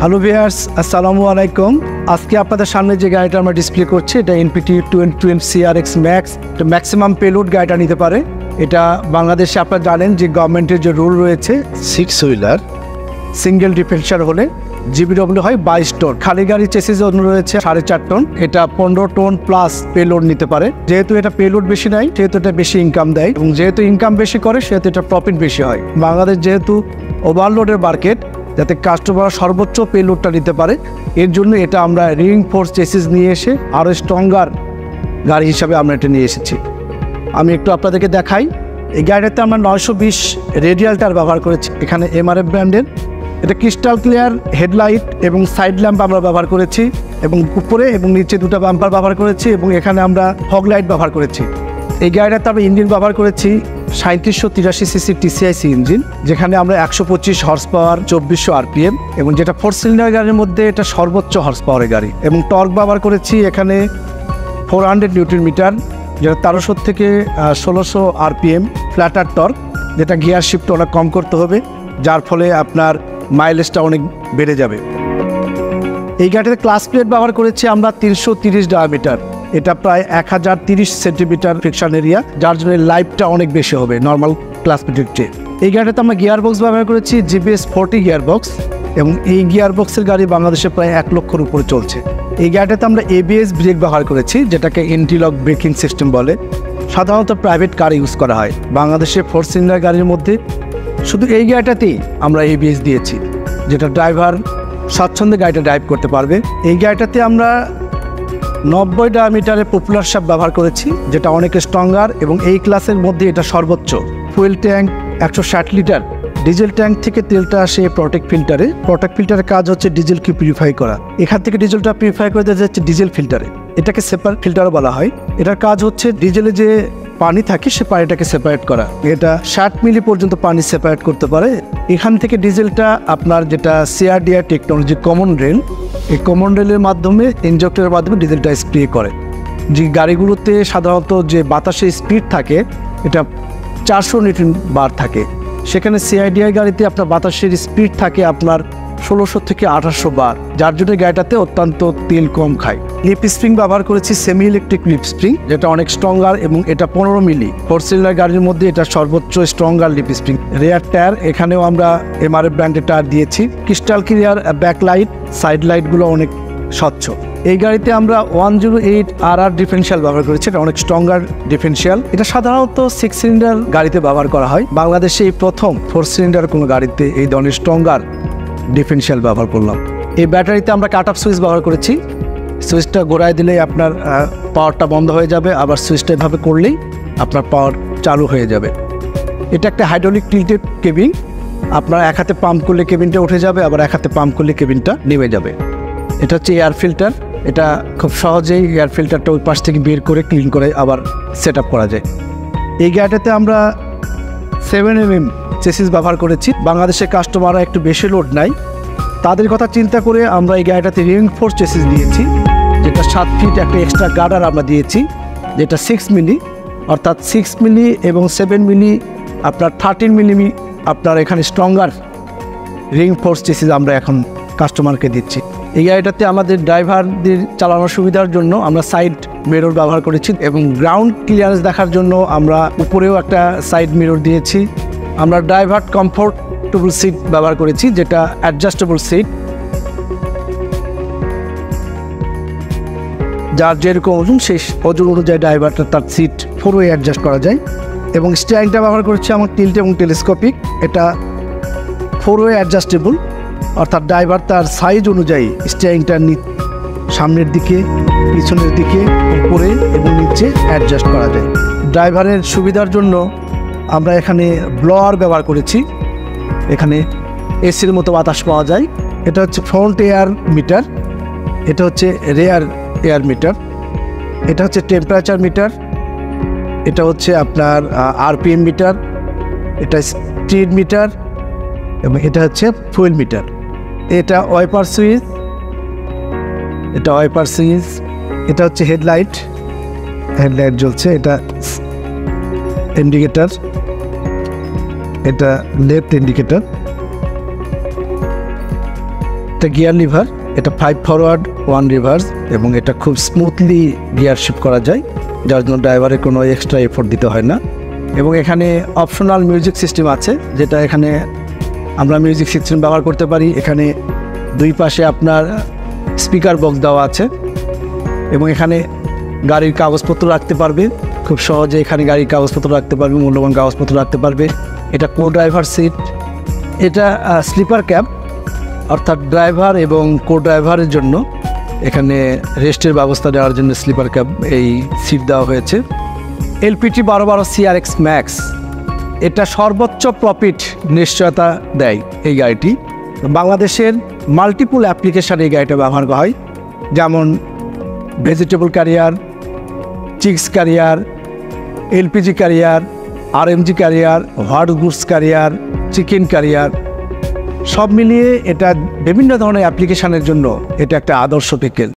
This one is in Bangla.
হ্যালো ভিউয়ার্স, আসসালামু আলাইকুম। আজকে আপনাদের সামনে যে গাড়িটা আমরা ডিসপ্লে করছি এটা এনপিটি 220 CRX ম্যাক্স। এটা ম্যাক্সিমাম পেলোড গাড়িটা নিতে পারে। এটা বাংলাদেশে আপনারা জানেন যে গভর্নমেন্টের যে রুল রয়েছে 6 হুইলার সিঙ্গেল ডিফেন্সার হলে জিবিডব্লিউ হয় 22 টন, খালি গাড়ি চেসিস রয়েছে 4.5 টন। এটা 15 টন প্লাস পেলোড নিতে পারে। যেহেতু এটা পেলোড বেশি নাই সেহেতু এটা বেশি ইনকাম দেয়, এবং যেহেতু ইনকাম বেশি করে সেহেতু এটা প্রফিট বেশি হয়। বাংলাদেশ যেহেতু ওভারলোডের মার্কেট, যাতে কাস্টমার সর্বোচ্চ পেলোডটা নিতে পারে, এর জন্য এটা আমরা রিইনফোর্স চেসিস নিয়ে এসে আরও স্ট্রঙ্গার গাড়ি হিসাবে আমরা এটা নিয়ে এসেছি। আমি একটু আপনাদেরকে দেখাই। এই গাড়িটাতে আমরা 920 রেডিয়াল টায়ার ব্যবহার করেছি, এখানে MRF ব্র্যান্ডের। এটা ক্রিস্টাল ক্লিয়ার হেডলাইট এবং সাইড ল্যাম্প আমরা ব্যবহার করেছি, এবং উপরে এবং নিচে দুটো বাম্পার ব্যবহার করেছি, এবং এখানে আমরা ফগ লাইট ব্যবহার করেছি। এই গাড়িটাতে আমরা ইঞ্জিন ব্যবহার করেছি 3783 সিসি TCIC ইঞ্জিন, যেখানে আমরা 125 হর্স পাওয়ার 2400 RPM, এবং যেটা 4 সিলিন্ডার গাড়ির মধ্যে এটা সর্বোচ্চ হর্স পাওয়ারের গাড়ি। এবং টর্ক ব্যবহার করেছি এখানে 400 নিউটন মিটার, যেটা 1300 থেকে 1600 RPM ফ্ল্যাটার টর্ক, যেটা গিয়ার শিফট অনেক কম করতে হবে, যার ফলে আপনার মাইলেজটা অনেক বেড়ে যাবে। এই গাড়িতে ক্লাস প্লেট ব্যবহার করেছি আমরা 330 ডায়ামিটার। এটা প্রায় 1030 সেন্টিমিটার ফ্রিকশন এরিয়া, যার জন্য লাইফটা অনেক বেশি হবে নর্মাল ক্লাস প্লেটের চেয়ে। এই গাড়িটাতে আমরা গিয়ার বক্স ব্যবহার করেছি GBS 40 গিয়ার বক্স, এবং এই গিয়ার বক্সের গাড়ি বাংলাদেশে প্রায় 1 লক্ষর উপরে চলছে। এই গাড়িটাতে আমরা ABS ব্রেক ব্যবহার করেছি, যেটাকে এন্টি-লক ব্রেকিং সিস্টেম বলে। সাধারণত প্রাইভেট কার ইউজ করা হয়। বাংলাদেশে 4 সিলিন্ডার গাড়ির মধ্যে শুধু এই গাড়িটাতেই আমরা ABS দিয়েছি, যেটা ড্রাইভার স্বাচ্ছন্দ্যে গাড়িটা ড্রাইভ করতে পারবে। এই গাড়িটাতে আমরা 90 ডায়ামিটারের পপুলার শাফট ব্যবহার করেছি, যেটা অনেক স্ট্রঙ্গার, এবং এই ক্লাসের মধ্যে এটা সর্বোচ্চ। Fuel tank 160 litre. Diesel tank থেকে তেলটা আসে প্রোটেক্ট ফিল্টারে। প্রোটেক্ট ফিল্টারের কাজ হচ্ছে ডিজেলকে পিউরিফাই করা। এখান থেকে ডিজেলটা পিউরিফাই করে দেওয়া যাচ্ছে ডিজেল ফিল্টারে। এটাকে সেপারেট ফিল্টারও বলা হয়। এটার কাজ হচ্ছে ডিজেলে যে পানি থাকে সে পানিটাকে সেপারেট করা। এটা 60 মিলি পর্যন্ত পানি সেপারেট করতে পারে। এখান থেকে ডিজেলটা আপনার যেটা CRDI টেকনোলজি কমন রেল, এই কমন রেলের মাধ্যমে ইনজেক্টরের মাধ্যমে ডিজেলটা স্প্রে করে। যে গাড়িগুলোতে সাধারণত যে বাতাসের স্পিড থাকে এটা 400 নিউটন বার থাকে, সেখানে CRDI গাড়িতে আপনার বাতাসের স্পিড থাকে আপনার 1600 থেকে 1800 বার, যার জন্য গাড়িটাতে অত্যন্ত তেল কম খায়। লিপ স্প্রিং ব্যবহার করেছি সেমি ইলেকট্রিক লিপ স্প্রিং, যেটা অনেক স্ট্রঙ্গার, এবং এটা 15 মিলি। 4 সিলিন্ডার গাড়ির মধ্যে এটা সর্বোচ্চ stronger leaf spring. Rear tyre এখানেও আমরা MRF ব্র্যান্ডের টায়ার দিয়েছি। Crystal clear back light, side লাইটগুলো অনেক স্বচ্ছ। এই গাড়িতে আমরা 108 RR ডিফারেন্সিয়াল ব্যবহার করেছি, এটা অনেক স্ট্রঙ্গার ডিফারেন্সিয়াল। এটা সাধারণত 6 সিলিন্ডার গাড়িতে ব্যবহার করা হয়। বাংলাদেশে এই প্রথম 4 সিলিন্ডার কোনো গাড়িতে এই ধরনের স্ট্রঙ্গার ডিফারেন্সিয়াল ব্যবহার করলাম। এই ব্যাটারিতে আমরা কাট অফ সুইচ ব্যবহার করেছি। সুইচটা ঘোরায় দিলেই আপনার পাওয়ারটা বন্ধ হয়ে যাবে, আবার সুইচটা এভাবে করলেই আপনার পাওয়ার চালু হয়ে যাবে। এটা একটা হাইড্রোলিক টিল্টেড কেবিন। আপনার এক হাতে পাম্প করলে কেবিনটা উঠে যাবে, আবার এক হাতে পাম্প করলে কেবিনটা নেমে যাবে। এটা হচ্ছে এয়ার ফিল্টার। এটা খুব সহজেই এয়ার ফিল্টারটা ওই পাশ থেকে বের করে ক্লিন করে আবার সেট আপ করা যায়। এই গাড়িটাতে আমরা 7mm চেসিস ব্যবহার করেছি। বাংলাদেশের কাস্টমাররা একটু বেশি লোড নাই, তাদের কথা চিন্তা করে আমরা এই গাড়িটাতে রিইনফোর্স চেসিস দিয়েছি, যেটা 7 ফিট একটা এক্সট্রা গার্ডার আমরা দিয়েছি, যেটা 6 মিলি, অর্থাৎ 6 মিলি এবং 7 মিলি আপনার 13 মিলি আপনার এখানে স্ট্রঙ্গার রিইনফোর্স চেসিস আমরা এখন কাস্টমারকে দিচ্ছি। এই গাড়িটাতে আমাদের ড্রাইভারদের চালানোর সুবিধার জন্য আমরা সাইড মিরর ব্যবহার করেছি, এবং গ্রাউন্ড ক্লিয়ারেন্স দেখার জন্য আমরা উপরেও একটা সাইড মিরর দিয়েছি। আমরা ড্রাইভার কমফোর্টেবল সিট ব্যবহার করেছি, যেটা অ্যাডজাস্টেবল সিট, যার যেরকম ওজন সেই ওজন অনুযায়ী ড্রাইভারটা তার সিট 4 ওয়ে অ্যাডজাস্ট করা যায়। এবং স্টিয়ারিংটা ব্যবহার করেছি আমার টিল্ট এবং টেলিস্কোপিক। এটা 4 ওয়ে অ্যাডজাস্টেবল, অর্থাৎ ড্রাইভার তার সাইজ অনুযায়ী স্টিয়ারিংটা সামনের দিকে, পিছনের দিকে, উপরে এবং নিচে অ্যাডজাস্ট করা যায়। ড্রাইভারের সুবিধার জন্য আমরা এখানে ব্লোয়ার ব্যবহার করেছি। এখানে এসির মতো বাতাস পাওয়া যায়। এটা হচ্ছে ফ্রন্ট এয়ার মিটার, এটা হচ্ছে রেয়ার এয়ার মিটার, এটা হচ্ছে টেম্পারেচার মিটার, এটা হচ্ছে আপনার RPM মিটার, এটা স্পিড মিটার, এবং এটা হচ্ছে ফুয়েল মিটার। এটা ওয়াইপার সুইচ, এটা ওয়াইপার সুইচ, এটা হচ্ছে হেডলাইট জ্বলছে, এটা ইন্ডিকেটর, এটা লেফট ইন্ডিকেটর, একটা গিয়ার লিভার, এটা 5 ফরওয়ার্ড 1 রিভার্স এবং এটা খুব স্মুথলি গিয়ার শিফট করা যায়, যার জন্য ড্রাইভারের কোনো এক্সট্রা এফোর্ট দিতে হয় না। এবং এখানে অপশনাল মিউজিক সিস্টেম আছে, যেটা এখানে আমরা মিউজিক সিস্টেম ব্যবহার করতে পারি। এখানে দুই পাশে আপনার স্পিকার বক্স দেওয়া আছে এবং এখানে গাড়ির কাগজপত্র রাখতে পারবে, খুব সহজে এখানে গাড়ির কাগজপত্র রাখতে পারবে, মূল্যবান কাগজপত্র রাখতে পারবে। এটা কো ড্রাইভার সিট, এটা স্লিপার ক্যাব, অর্থাৎ ড্রাইভার এবং কো ড্রাইভারের জন্য এখানে রেস্টের ব্যবস্থা দেওয়ার জন্য স্লিপার ক্যাব এই সিট দেওয়া হয়েছে। এলপিটি 1212 CRX ম্যাক্স, এটা সর্বোচ্চ প্রফিট নিশ্চয়তা দেয় এই গাড়িটি। বাংলাদেশের মাল্টিপল অ্যাপ্লিকেশানে এই গাড়িটা ব্যবহার করা হয়, যেমন vegetable career, chicks career, LPG career, RMG career, hot goods career, chicken career, সব মিলিয়ে এটা বিভিন্ন ধরনের অ্যাপ্লিকেশানের জন্য এটা একটা আদর্শ ভেহিকেল।